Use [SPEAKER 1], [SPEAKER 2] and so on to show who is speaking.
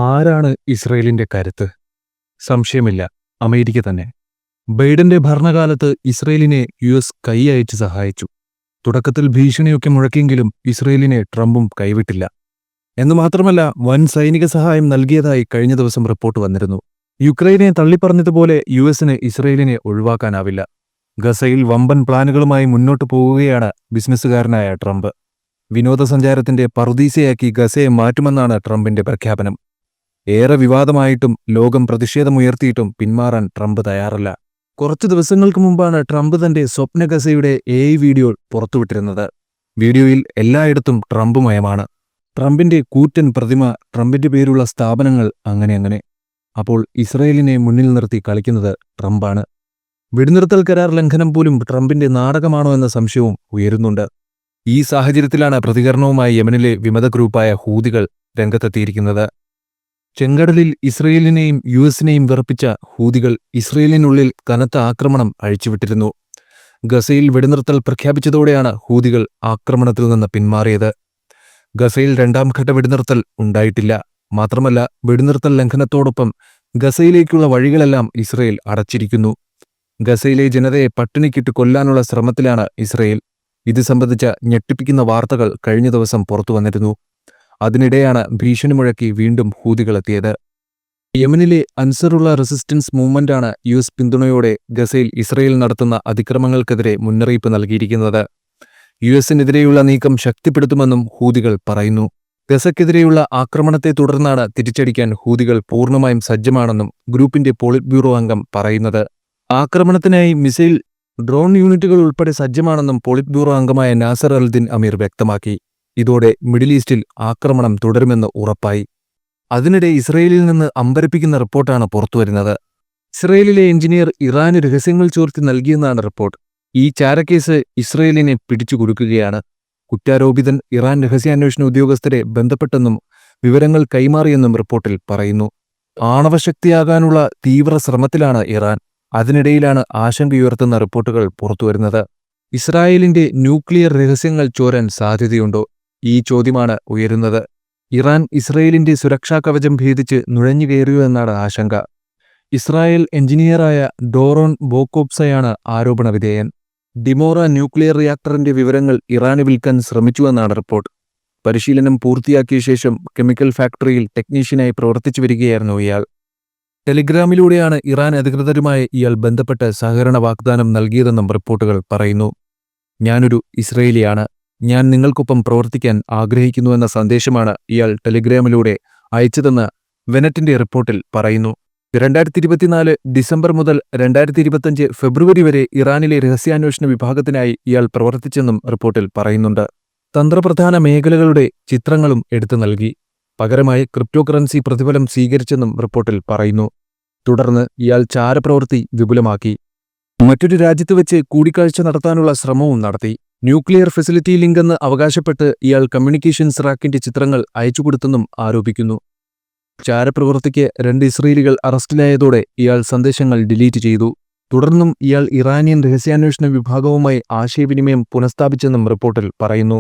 [SPEAKER 1] ആരാണ് ഇസ്രയേലിന്റെ കരുത്ത്? സംശയമില്ല, അമേരിക്ക തന്നെ. ബൈഡന്റെ ഭരണകാലത്ത് ഇസ്രയേലിനെ യുഎസ് കൈയയച്ച് സഹായിച്ചു. തുടക്കത്തിൽ ഭീഷണിയൊക്കെ മുഴക്കിയെങ്കിലും ഇസ്രയേലിനെ ട്രംപും കൈവിട്ടില്ല. എന്നുമാത്രമല്ല, വൻ സൈനിക സഹായം നൽകിയതായി കഴിഞ്ഞ ദിവസം റിപ്പോർട്ട് വന്നിരുന്നു. യുക്രൈനെ തള്ളിപ്പറഞ്ഞതുപോലെ യുഎസിന് ഇസ്രയേലിനെ ഒഴിവാക്കാനാവില്ല. ഗസയിൽ വമ്പൻ പ്ലാനുകളുമായി മുന്നോട്ടു പോകുകയാണ് ബിസിനസ്സുകാരനായ ട്രംപ്. വിനോദസഞ്ചാരത്തിന്റെ പറുദീസയാക്കി ഗസയെ മാറ്റുമെന്നാണ് ട്രംപിന്റെ പ്രഖ്യാപനം. ഏറെ വിവാദമായിട്ടും ലോകം പ്രതിഷേധമുയർത്തിയിട്ടും പിന്മാറാൻ ട്രംപ് തയ്യാറല്ല. കുറച്ചു ദിവസങ്ങൾക്ക് മുമ്പാണ് ട്രംപ് തന്റെ സ്വപ്ന ഗസയുടെ AI വീഡിയോ പുറത്തുവിട്ടിരുന്നത്. വീഡിയോയിൽ എല്ലായിടത്തും ട്രംപുമയമാണ്. ട്രംപിന്റെ കൂറ്റൻ പ്രതിമ, ട്രംപിന്റെ പേരുള്ള സ്ഥാപനങ്ങൾ, അങ്ങനെ. അപ്പോൾ ഇസ്രയേലിനെ മുന്നിൽ നിർത്തി കളിക്കുന്നത് ട്രംപാണ്. വെടിനിർത്തൽ കരാർ ലംഘനം പോലും ട്രംപിന്റെ നാടകമാണോ എന്ന സംശയവും ഉയരുന്നുണ്ട്. ഈ സാഹചര്യത്തിലാണ് പ്രതികരണവുമായി യമനിലെ വിമത ഗ്രൂപ്പായ ഹൂതികൾ രംഗത്തെത്തിയിരിക്കുന്നത്. ചെങ്കടലിൽ ഇസ്രയേലിനെയും യുഎസിനെയും വിറപ്പിച്ച ഹൂതികൾ ഇസ്രയേലിനുള്ളിൽ കനത്ത ആക്രമണം അഴിച്ചുവിട്ടിരുന്നു. ഗസയിൽ വെടിനിർത്തൽ പ്രഖ്യാപിച്ചതോടെയാണ് ഹൂതികൾ ആക്രമണത്തിൽ നിന്ന് പിന്മാറിയത്. ഗസയിൽ രണ്ടാംഘട്ട വെടിനിർത്തൽ ഉണ്ടായിട്ടില്ല. മാത്രമല്ല, വെടിനിർത്തൽ ലംഘനത്തോടൊപ്പം ഗസയിലേക്കുള്ള വഴികളെല്ലാം ഇസ്രയേൽ അടച്ചിരിക്കുന്നു. ഗസയിലെ ജനതയെ പട്ടിണിക്കിട്ട് കൊല്ലാനുള്ള ശ്രമത്തിലാണ് ഇസ്രയേൽ. ഇത് സംബന്ധിച്ച ഞെട്ടിപ്പിക്കുന്ന വാർത്തകൾ കഴിഞ്ഞ ദിവസം പുറത്തുവന്നിരുന്നു. അതിനിടെയാണ് ഭീഷണി മുഴക്കി വീണ്ടും ഹൂതികളെത്തിയത്. യമനിലെ അൻസറുള്ള റെസിസ്റ്റൻസ് മൂവ്മെന്റാണ് യുഎസ് പിന്തുണയോടെ ഗസയിൽ ഇസ്രയേൽ നടത്തുന്ന അതിക്രമങ്ങൾക്കെതിരെ മുന്നറിയിപ്പ് നൽകിയിരിക്കുന്നത്. യുഎസിനെതിരെയുള്ള നീക്കം ശക്തിപ്പെടുത്തുമെന്നും ഹൂതികൾ പറയുന്നു. ഗസയ്ക്കെതിരെയുള്ള ആക്രമണത്തെ തുടർന്നാണ് തിരിച്ചടിക്കാൻ ഹൂതികൾ പൂർണ്ണമായും സജ്ജമാണെന്നും ഗ്രൂപ്പിന്റെ പോളിറ്റ് ബ്യൂറോ അംഗം പറയുന്നത്. ആക്രമണത്തിനായി മിസൈൽ, ഡ്രോൺ യൂണിറ്റുകൾ ഉൾപ്പെടെ സജ്ജമാണെന്നും പോളിറ്റ് ബ്യൂറോ അംഗമായ നാസർ അൽദിൻ അമീർ വ്യക്തമാക്കി. ഇതോടെ മിഡിൽ ഈസ്റ്റിൽ ആക്രമണം തുടരുമെന്ന് ഉറപ്പായി. അതിനിടെ ഇസ്രയേലിൽ നിന്ന് അമ്പരപ്പിക്കുന്ന റിപ്പോർട്ടാണ് പുറത്തുവരുന്നത്. ഇസ്രയേലിലെ എഞ്ചിനീയർ ഇറാന് രഹസ്യങ്ങൾ ചോർത്തി നൽകിയെന്നാണ് റിപ്പോർട്ട്. ഈ ചാരക്കേസ് ഇസ്രയേലിനെ പിടിച്ചുകുടുക്കുകയാണ്. കുറ്റാരോപിതൻ ഇറാൻ രഹസ്യാന്വേഷണ ഉദ്യോഗസ്ഥരെ ബന്ധപ്പെട്ടെന്നും വിവരങ്ങൾ കൈമാറിയെന്നും റിപ്പോർട്ടിൽ പറയുന്നു. ആണവശക്തിയാകാനുള്ള തീവ്ര ശ്രമത്തിലാണ് ഇറാൻ. അതിനിടയിലാണ് ആശങ്കയുയർത്തുന്ന റിപ്പോർട്ടുകൾ പുറത്തുവരുന്നത്. ഇസ്രായേലിന്റെ ന്യൂക്ലിയർ രഹസ്യങ്ങൾ ചോരാൻ സാധ്യതയുണ്ടോ? ഈ ചോദ്യമാണ് ഉയരുന്നത്. ഇറാൻ ഇസ്രയേലിന്റെ സുരക്ഷാ കവചം ഭേദിച്ച് നുഴഞ്ഞുകയറിയോ എന്നാണ് ആശങ്ക. ഇസ്രായേൽ എഞ്ചിനീയറായ ഡോറോൺ ബോക്കോപ്സയാണ് ആരോപണ വിധേയൻ. ഡിമോറ ന്യൂക്ലിയർ റിയാക്ടറിന്റെ വിവരങ്ങൾ ഇറാന് വിൽക്കാൻ ശ്രമിച്ചുവെന്നാണ് റിപ്പോർട്ട്. പരിശീലനം പൂർത്തിയാക്കിയ ശേഷം കെമിക്കൽ ഫാക്ടറിയിൽ ടെക്നീഷ്യനായി പ്രവർത്തിച്ചു വരികയായിരുന്നു ഇയാൾ. ടെലിഗ്രാമിലൂടെയാണ് ഇറാൻ അധികൃതരുമായി ഇയാൾ ബന്ധപ്പെട്ട് സഹകരണ വാഗ്ദാനം നൽകിയതെന്നും റിപ്പോർട്ടുകൾ പറയുന്നു. ഞാനൊരു ഇസ്രയേലിയാണ്, ഞാൻ നിങ്ങൾക്കൊപ്പം പ്രവർത്തിക്കാൻ ആഗ്രഹിക്കുന്നുവെന്ന സന്ദേശമാണ് ഇയാൾ ടെലിഗ്രാമിലൂടെ അയച്ചതെന്ന് വെനറ്റിന്റെ റിപ്പോർട്ടിൽ പറയുന്നു. 2024 ഡിസംബർ മുതൽ 2025 ഫെബ്രുവരി വരെ ഇറാനിലെ രഹസ്യാന്വേഷണ വിഭാഗത്തിനായി ഇയാൾ പ്രവർത്തിച്ചെന്നും റിപ്പോർട്ടിൽ പറയുന്നുണ്ട്. തന്ത്രപ്രധാന മേഖലകളുടെ ചിത്രങ്ങളും എടുത്തു നൽകി. പകരമായി ക്രിപ്റ്റോ കറൻസി പ്രതിഫലം സ്വീകരിച്ചെന്നും റിപ്പോർട്ടിൽ പറയുന്നു. തുടർന്ന് ഇയാൾ ചാരപ്രവൃത്തി വിപുലമാക്കി. മറ്റൊരു രാജ്യത്ത് വെച്ച് കൂടിക്കാഴ്ച നടത്താനുള്ള ശ്രമവും നടത്തി. ന്യൂക്ലിയർ ഫെസിലിറ്റി ലിങ്കെന്ന് അവകാശപ്പെട്ട് ഇയാൾ കമ്മ്യൂണിക്കേഷൻസ് റാക്കിന്റെ ചിത്രങ്ങൾ അയച്ചുകൊടുത്തെന്നും ആരോപിക്കുന്നു. ചാരപ്രവൃത്തിക്ക് 2 ഇസ്രയേലികൾ അറസ്റ്റിലായതോടെ ഇയാൾ സന്ദേശങ്ങൾ ഡിലീറ്റ് ചെയ്തു. തുടർന്നും ഇയാൾ ഇറാനിയൻ രഹസ്യാന്വേഷണ വിഭാഗവുമായി ആശയവിനിമയം പുനഃസ്ഥാപിച്ചെന്നും റിപ്പോർട്ടിൽ പറയുന്നു.